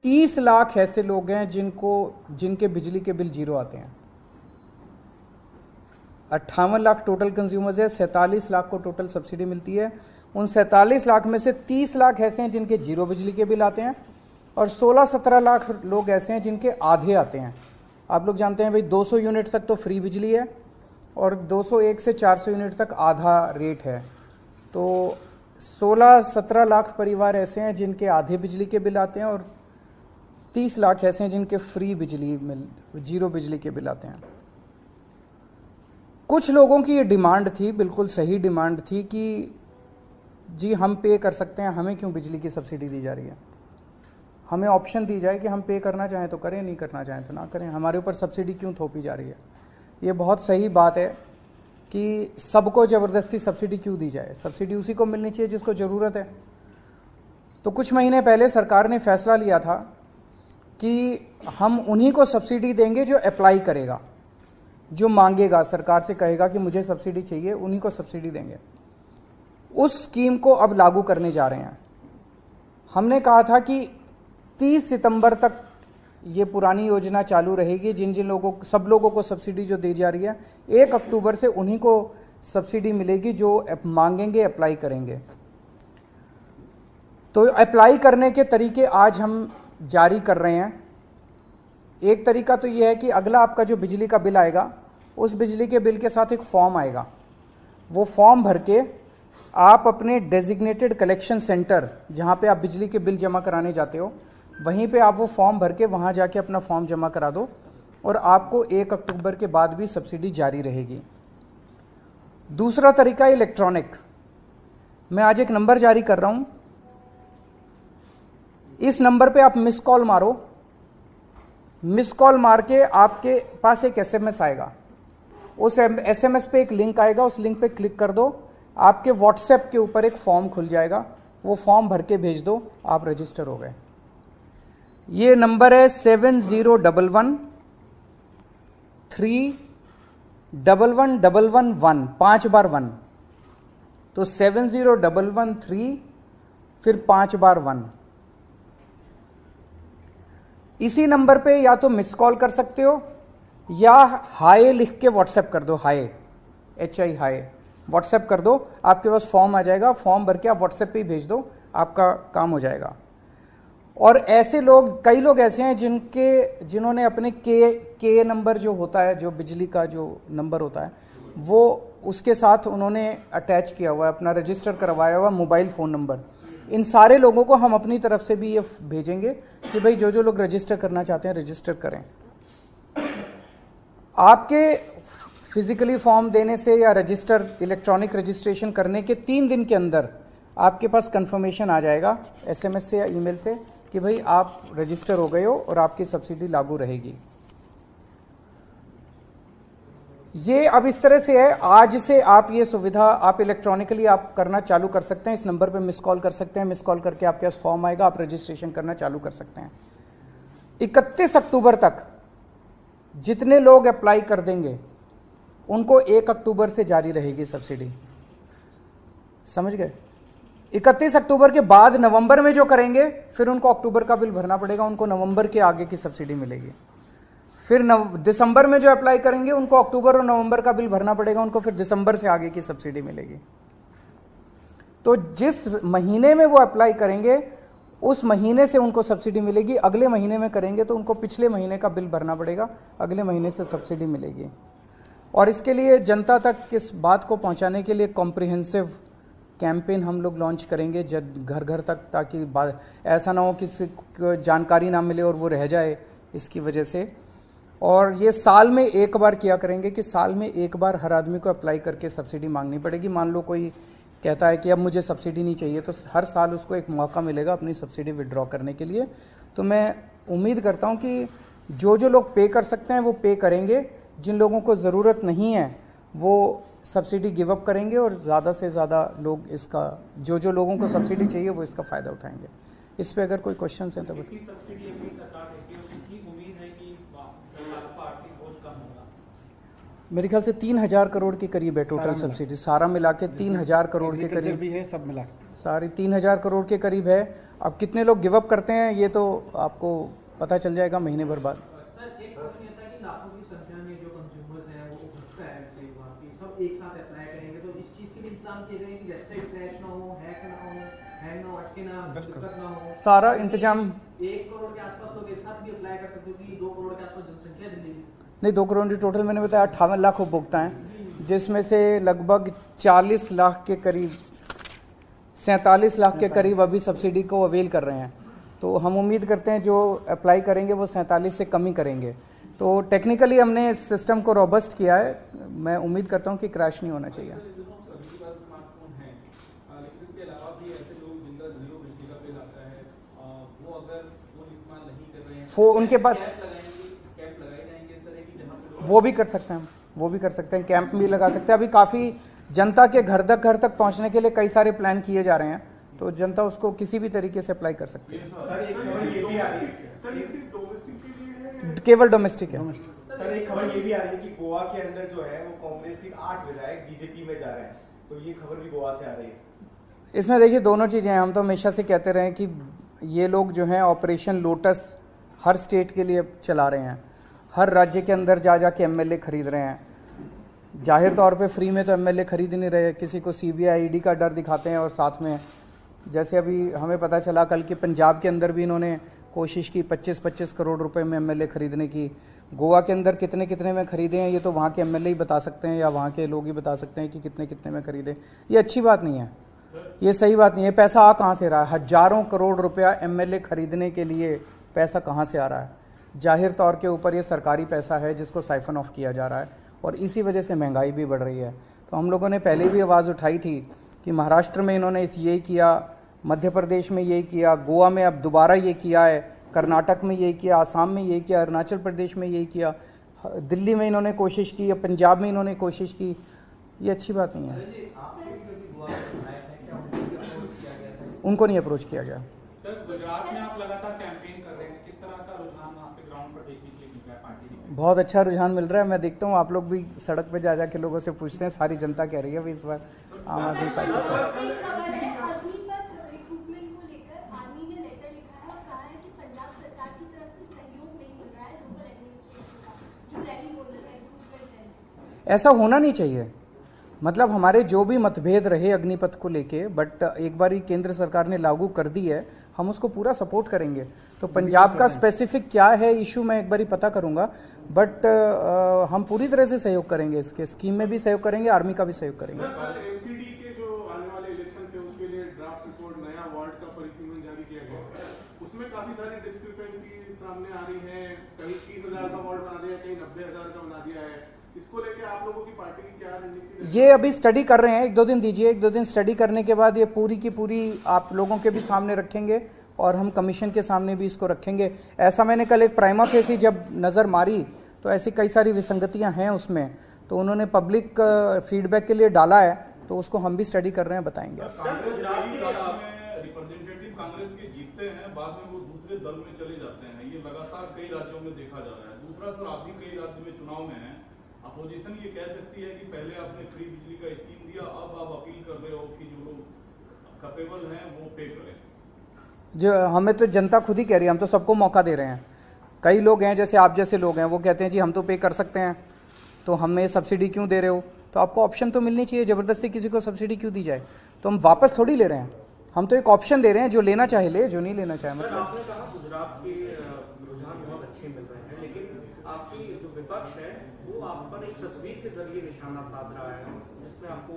30 लाख ऐसे लोग हैं जिनके बिजली के बिल जीरो आते हैं। 58 लाख टोटल कंज्यूमर्स है, 47 लाख को टोटल सब्सिडी मिलती है। उन 47 लाख में से 30 लाख ऐसे हैं जिनके जीरो बिजली के बिल आते हैं और 16-17 लाख लोग ऐसे हैं जिनके आधे आते हैं। आप लोग जानते हैं भाई 200 यूनिट तक तो फ्री बिजली है और 201 से 400 यूनिट तक आधा रेट है। तो 16-17 लाख परिवार ऐसे हैं जिनके आधे बिजली के बिल आते हैं और 30 लाख ऐसे हैं जिनके फ्री जीरो बिजली के बिल आते हैं। कुछ लोगों की ये डिमांड थी, बिल्कुल सही डिमांड थी कि जी हम पे कर सकते हैं, हमें क्यों बिजली की सब्सिडी दी जा रही है। हमें ऑप्शन दी जाए कि हम पे करना चाहें तो करें, नहीं करना चाहें तो ना करें, हमारे ऊपर सब्सिडी क्यों थोपी जा रही है। ये बहुत सही बात है कि सबको ज़बरदस्ती सब्सिडी क्यों दी जाए, सब्सिडी उसी को मिलनी चाहिए जिसको ज़रूरत है। तो कुछ महीने पहले सरकार ने फैसला लिया था कि हम उन्हीं को सब्सिडी देंगे जो अप्लाई करेगा, जो मांगेगा, सरकार से कहेगा कि मुझे सब्सिडी चाहिए, उन्हीं को सब्सिडी देंगे। उस स्कीम को अब लागू करने जा रहे हैं। हमने कहा था कि 30 सितंबर तक ये पुरानी योजना चालू रहेगी, सब लोगों को सब्सिडी जो दी जा रही है, 1 अक्टूबर से उन्हीं को सब्सिडी मिलेगी जो मांगेंगे, अप्लाई करेंगे। तो अप्लाई करने के तरीके आज हम जारी कर रहे हैं। एक तरीका तो ये है कि अगला आपका जो बिजली का बिल आएगा, उस बिजली के बिल के साथ एक फॉर्म आएगा। वो फॉर्म भर के आप अपने डेजिग्नेटेड कलेक्शन सेंटर, जहाँ पे आप बिजली के बिल जमा कराने जाते हो, वहीं पे आप वो फॉर्म भर के वहाँ जाके अपना फॉर्म जमा करा दो और आपको 1 अक्टूबर के बाद भी सब्सिडी जारी रहेगी। दूसरा तरीका इलेक्ट्रॉनिक। मैं आज एक नंबर जारी कर रहा हूँ, इस नंबर पे आप मिस कॉल मारो। मिस कॉल मार के आपके पास एक SMS आएगा, उस SMS पे एक लिंक आएगा, उस लिंक पे क्लिक कर दो, आपके व्हाट्सएप के ऊपर एक फॉर्म खुल जाएगा, वो फॉर्म भर के भेज दो, आप रजिस्टर हो गए। ये नंबर है 7011311111, 5 बार 1, तो 701131 फिर 5 बार 1। इसी नंबर पे या तो मिस कॉल कर सकते हो या हाय लिख के व्हाट्सएप कर दो, हाय HI हाय व्हाट्सएप कर दो, आपके पास फॉर्म आ जाएगा, फॉर्म भर के आप व्हाट्सएप पे ही भेज दो, आपका काम हो जाएगा। और ऐसे लोग, कई लोग ऐसे हैं जिन्होंने अपने के नंबर जो होता है, जो बिजली का जो नंबर होता है, वो उसके साथ उन्होंने अटैच किया हुआ है, अपना रजिस्टर करवाया हुआ मोबाइल फ़ोन नंबर। इन सारे लोगों को हम अपनी तरफ से भी ये भेजेंगे कि भाई जो लोग रजिस्टर करना चाहते हैं रजिस्टर करें। आपके फिजिकली फॉर्म देने से या इलेक्ट्रॉनिक रजिस्ट्रेशन करने के 3 दिन के अंदर आपके पास कंफर्मेशन आ जाएगा SMS से या ईमेल से कि भाई आप रजिस्टर हो गए हो और आपकी सब्सिडी लागू रहेगी। ये अब इस तरह से है, आज से आप ये सुविधा आप इलेक्ट्रॉनिकली आप करना चालू कर सकते हैं। इस नंबर पे मिस कॉल कर सकते हैं, मिस कॉल करके आपके पास फॉर्म आएगा, आप रजिस्ट्रेशन करना चालू कर सकते हैं। 31 अक्टूबर तक जितने लोग अप्लाई कर देंगे उनको 1 अक्टूबर से जारी रहेगी सब्सिडी, समझ गए। 31 अक्टूबर के बाद नवंबर में जो करेंगे फिर उनको अक्टूबर का बिल भरना पड़ेगा, उनको नवंबर के आगे की सब्सिडी मिलेगी। फिर दिसंबर में जो अप्लाई करेंगे उनको अक्टूबर और नवंबर का बिल भरना पड़ेगा, उनको फिर दिसंबर से आगे की सब्सिडी मिलेगी। तो जिस महीने में वो अप्लाई करेंगे उस महीने से उनको सब्सिडी मिलेगी। अगले महीने में करेंगे तो उनको पिछले महीने का बिल भरना पड़ेगा, अगले महीने से सब्सिडी मिलेगी। और इसके लिए जनता तक इस बात को पहुंचाने के लिए कॉम्प्रिहेंसिव कैंपेन हम लोग लॉन्च करेंगे घर घर तक, ताकि ऐसा ना हो किसी को जानकारी ना मिले और वो रह जाए इसकी वजह से। और ये साल में एक बार किया करेंगे कि साल में एक बार हर आदमी को अप्लाई करके सब्सिडी मांगनी पड़ेगी। मान लो कोई कहता है कि अब मुझे सब्सिडी नहीं चाहिए, तो हर साल उसको एक मौका मिलेगा अपनी सब्सिडी विड्रॉ करने के लिए। तो मैं उम्मीद करता हूँ कि जो लोग पे कर सकते हैं वो पे करेंगे, जिन लोगों को ज़रूरत नहीं है वो सब्सिडी गिव अप करेंगे और ज़्यादा से ज़्यादा लोग इसका, जो लोगों को सब्सिडी चाहिए वो इसका फ़ायदा उठाएंगे। इस पर अगर कोई क्वेश्चन है तो मेरे ख्याल से 3000 करोड़ के करीब है टोटल सब्सिडी, सारा मिला के 3000 करोड़ के करीब भी है, सब मिला सारी 3000 करोड़ के करीब है। अब कितने लोग गिव अप करते हैं ये तो आपको पता चल जाएगा महीने भर बाद। सर एक क्वेश्चन ये था कि लाखों की संख्या में जो कंज्यूमर्स हैं वो उपभोक्ता है वहाँ की, सब एक साथ अप्लाई करेंगे, तो इस चीज़ के भी इंतजाम किए गए कि वेबसाइट क्रैश ना हो, हैक ना हो, हैंग ना हो, अटके ना, दिक्कत ना हो। सारा इंतजाम 1 करोड़ के आसपास लोग एक साथ भी अप्लाई कर सकते हो कि 2 करोड़ के आसपास जनसंख्या है दिल्ली की। नहीं, 2 करोड़ की टोटल मैंने बताया 58 लाख उपभोक्ता हैं, जिसमें से लगभग 40 लाख के करीब 47 लाख के करीब अभी सब्सिडी को अवेल कर रहे हैं। तो हम उम्मीद करते हैं जो अप्लाई करेंगे वो 47 से कम ही करेंगे। तो टेक्निकली हमने इस सिस्टम को रोबस्ट किया है, मैं उम्मीद करता हूँ कि क्रैश नहीं होना चाहिए। उनके पास वो भी कर सकते हैं, वो भी कर सकते हैं, कैंप भी लगा सकते हैं। अभी काफ़ी जनता के घर तक पहुंचने के लिए कई सारे प्लान किए जा रहे हैं, तो जनता उसको किसी भी तरीके से अप्लाई कर सकती है। केवल डोमेस्टिक है। सर एक खबर ये भी आ रही है कि गोवा के अंदर जो है वो कांग्रेस के 8 विधायक बीजेपी में जा रहे हैं, तो ये खबर भी गोवा से आ रही है। इसमें देखिए दोनों चीज़ें हैं। हम तो हमेशा से कहते रहे कि ये लोग जो हैं ऑपरेशन लोटस हर स्टेट के लिए चला रहे हैं, हर राज्य के अंदर जा के एमएलए खरीद रहे हैं। जाहिर तौर पे फ्री में तो एमएलए खरीद नहीं रहे, किसी को सीबीआई ईडी का डर दिखाते हैं, और साथ में जैसे अभी हमें पता चला कल कि पंजाब के अंदर भी इन्होंने कोशिश की 25-25 करोड़ रुपए में एमएलए खरीदने की। गोवा के अंदर कितने कितने में खरीदे हैं ये तो वहाँ के एमएलए ही बता सकते हैं, या वहाँ के लोग ही बता सकते हैं कि कितने कितने में खरीदे। ये अच्छी बात नहीं है, ये सही बात नहीं है। पैसा आ कहाँ से रहा है? हजारों करोड़ रुपया एमएलए खरीदने के लिए पैसा कहाँ से आ रहा है? जाहिर तौर के ऊपर ये सरकारी पैसा है जिसको साइफन ऑफ किया जा रहा है, और इसी वजह से महंगाई भी बढ़ रही है। तो हम लोगों ने पहले भी आवाज़ उठाई थी कि महाराष्ट्र में इन्होंने यही किया, मध्य प्रदेश में यही किया, गोवा में अब दोबारा ये किया है, कर्नाटक में यही किया, आसाम में यही किया, अरुणाचल प्रदेश में यही किया, दिल्ली में इन्होंने कोशिश की, या पंजाब में इन्होंने कोशिश की। ये अच्छी बात नहीं है। उनको नहीं अप्रोच किया गया। सर गुजरात में आप लगातार कैंपेन कर रहे हैं, किस तरह का रुझान वहाँ पे ग्राउंड पर देखने के लिए मिल रहा है पार्टी में? बहुत अच्छा रुझान मिल रहा है। मैं देखता हूँ आप लोग भी सड़क पे जा के लोगों से पूछते हैं, सारी जनता कह रही है भाई इस बार आम आदमी पार्टी। ऐसा होना नहीं चाहिए। मतलब हमारे जो भी मतभेद रहे अग्निपथ को लेके, बट एक बार ही केंद्र सरकार ने लागू कर दी है, हम उसको पूरा सपोर्ट करेंगे। तो पंजाब का स्पेसिफिक क्या है इशू मैं एक बार ही पता करूंगा, बट हम पूरी तरह से सहयोग करेंगे, इसके स्कीम में भी सहयोग करेंगे, आर्मी का भी सहयोग करेंगे। एमसीडी के जो आने वाले इलेक्शन है उसके लिए ड्राफ्ट रिपोर्ट नया वार्ड का परिसीमन जारी किया गया, उसमें काफी सारी डिस्क्रिपेंसी सामने आ रही है। कहीं 30,000 का वार्ड बना दिया, कहीं 90,000 का बना दिया है। इसको लेके आप लोगों की पार्टी की क्या रणनीति? ये अभी स्टडी कर रहे हैं, 1-2 दिन दीजिए, 1-2 दिन स्टडी करने के बाद ये पूरी की पूरी आप लोगों के भी सामने रखेंगे, और हम कमीशन के सामने भी इसको रखेंगे। ऐसा मैंने कल एक प्राइमा फेसी जब नज़र मारी तो ऐसी कई सारी विसंगतियां हैं उसमें, तो उन्होंने पब्लिक फीडबैक के लिए डाला है, तो उसको हम भी स्टडी कर रहे हैं, बताएंगे। रिप्रेजेंटेटिव कांग्रेस के जीतते हैं, बाद में वो दूसरे दल में चले जाते हैं, ये लगातार कई राज्यों में देखा जा रहा है। दूसरा सर, आप भी कई राज्य में चुनाव में हैं, अपोजिशन ये कह सकती है कि पहले आपने फ्री बिजली का स्कीम दिया, अब आप अपील कर रहे हो कि जो लोग कैपेबल हैं वो पे करें। जो हमें तो जनता खुद ही कह रही है, हम तो सबको मौका दे रहे हैं। कई लोग हैं जैसे आप जैसे लोग हैं, वो कहते हैं जी हम तो पे कर सकते हैं, तो हमें सब्सिडी क्यों दे रहे हो? तो आपको ऑप्शन तो मिलनी चाहिए, ज़बरदस्ती किसी को सब्सिडी क्यों दी जाए? तो हम वापस थोड़ी ले रहे हैं, हम तो एक ऑप्शन दे रहे हैं, जो लेना चाहे ले, जो नहीं लेना चाहे मतलब। आपने कहा गुजरात के रुझान बहुत अच्छे मिल रहे हैं, लेकिन आपकी जो विपक्ष है वो आप पर एक तस्वीर के जरिए निशाना साध रहा है, जिसमें आपको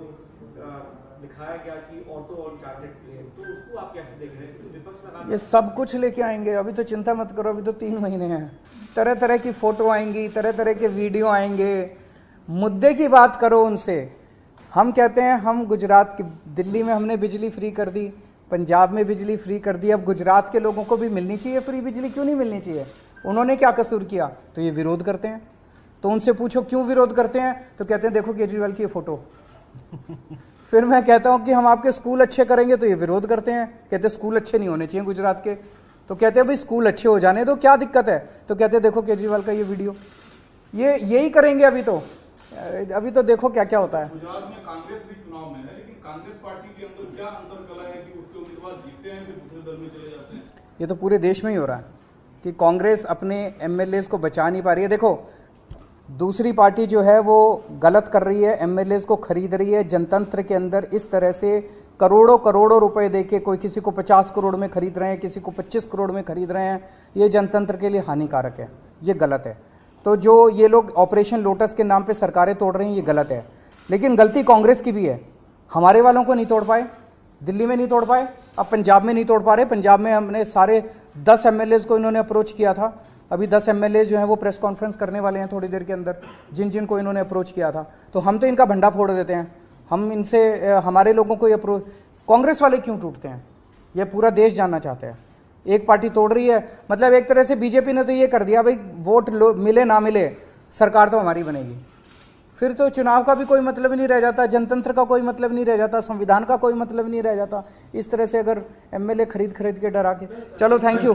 दिखाया गया कि ऑटो और चार्टेड प्लेन, तो उसको आप कैसे देख रहे हैं? क्योंकि विपक्ष लगा ये सब कुछ लेके आएंगे, अभी तो चिंता मत करो, अभी तो 3 महीने हैं। तरह तरह की फोटो आएंगी, तरह तरह के वीडियो आएंगे, मुद्दे की बात करो उनसे। हम कहते हैं हम गुजरात की, दिल्ली में हमने बिजली फ्री कर दी, पंजाब में बिजली फ्री कर दी, अब गुजरात के लोगों को भी मिलनी चाहिए फ्री बिजली, क्यों नहीं मिलनी चाहिए? उन्होंने क्या कसूर किया? तो ये विरोध करते हैं। तो उनसे पूछो क्यों विरोध करते हैं, तो कहते हैं देखो केजरीवाल की ये फोटो। फिर मैं कहता हूं कि हम आपके स्कूल अच्छे करेंगे, तो ये विरोध करते हैं, कहते हैं स्कूल अच्छे नहीं होने चाहिए गुजरात के। तो कहते हैं भाई स्कूल अच्छे हो जाने दो, क्या दिक्कत है? तो कहते हैं देखो केजरीवाल का ये वीडियो। ये यही करेंगे अभी तो देखो क्या क्या होता है। गुजरात में कांग्रेस भी चुनाव में है, लेकिन कांग्रेस पार्टी के अंदर क्या अंतर कला है कि उसके उसके बाद जीतते हैं फिर दूसरे दल में चले जाते हैं। ये तो पूरे देश में ही हो रहा है कि कांग्रेस अपने एमएलएज को बचा नहीं पा रही है। देखो, दूसरी पार्टी जो है वो गलत कर रही है, एमएलएज को खरीद रही है। जनतंत्र के अंदर इस तरह से करोड़ों करोड़ों रुपए देके कोई किसी को 50 करोड़ में खरीद रहे हैं, किसी को 25 करोड़ में खरीद रहे हैं, ये जनतंत्र के लिए हानिकारक है, ये गलत है। तो जो ये लोग ऑपरेशन लोटस के नाम पे सरकारें तोड़ रहे हैं, ये गलत है। लेकिन गलती कांग्रेस की भी है, हमारे वालों को नहीं तोड़ पाए, दिल्ली में नहीं तोड़ पाए, अब पंजाब में नहीं तोड़ पा रहे। पंजाब में हमने सारे 10 एमएलएज को इन्होंने अप्रोच किया था, अभी 10 एमएलए जो हैं वो प्रेस कॉन्फ्रेंस करने वाले हैं थोड़ी देर के अंदर, जिन जिन को इन्होंने अप्रोच किया था। तो हम तो इनका भंडा फोड़ देते हैं, हम इनसे हमारे लोगों को ये अप्रोच। कांग्रेस वाले क्यों टूटते हैं, ये पूरा देश जानना चाहते हैं। एक पार्टी तोड़ रही है, मतलब एक तरह से बीजेपी ने तो ये कर दिया भाई, वोट मिले ना मिले सरकार तो हमारी बनेगी, फिर तो चुनाव का भी कोई मतलब नहीं रह जाता, जनतंत्र का कोई मतलब नहीं रह जाता, संविधान का कोई मतलब नहीं रह जाता। इस तरह से अगर एमएलए खरीद के डरा के। चलो, थैंक यू।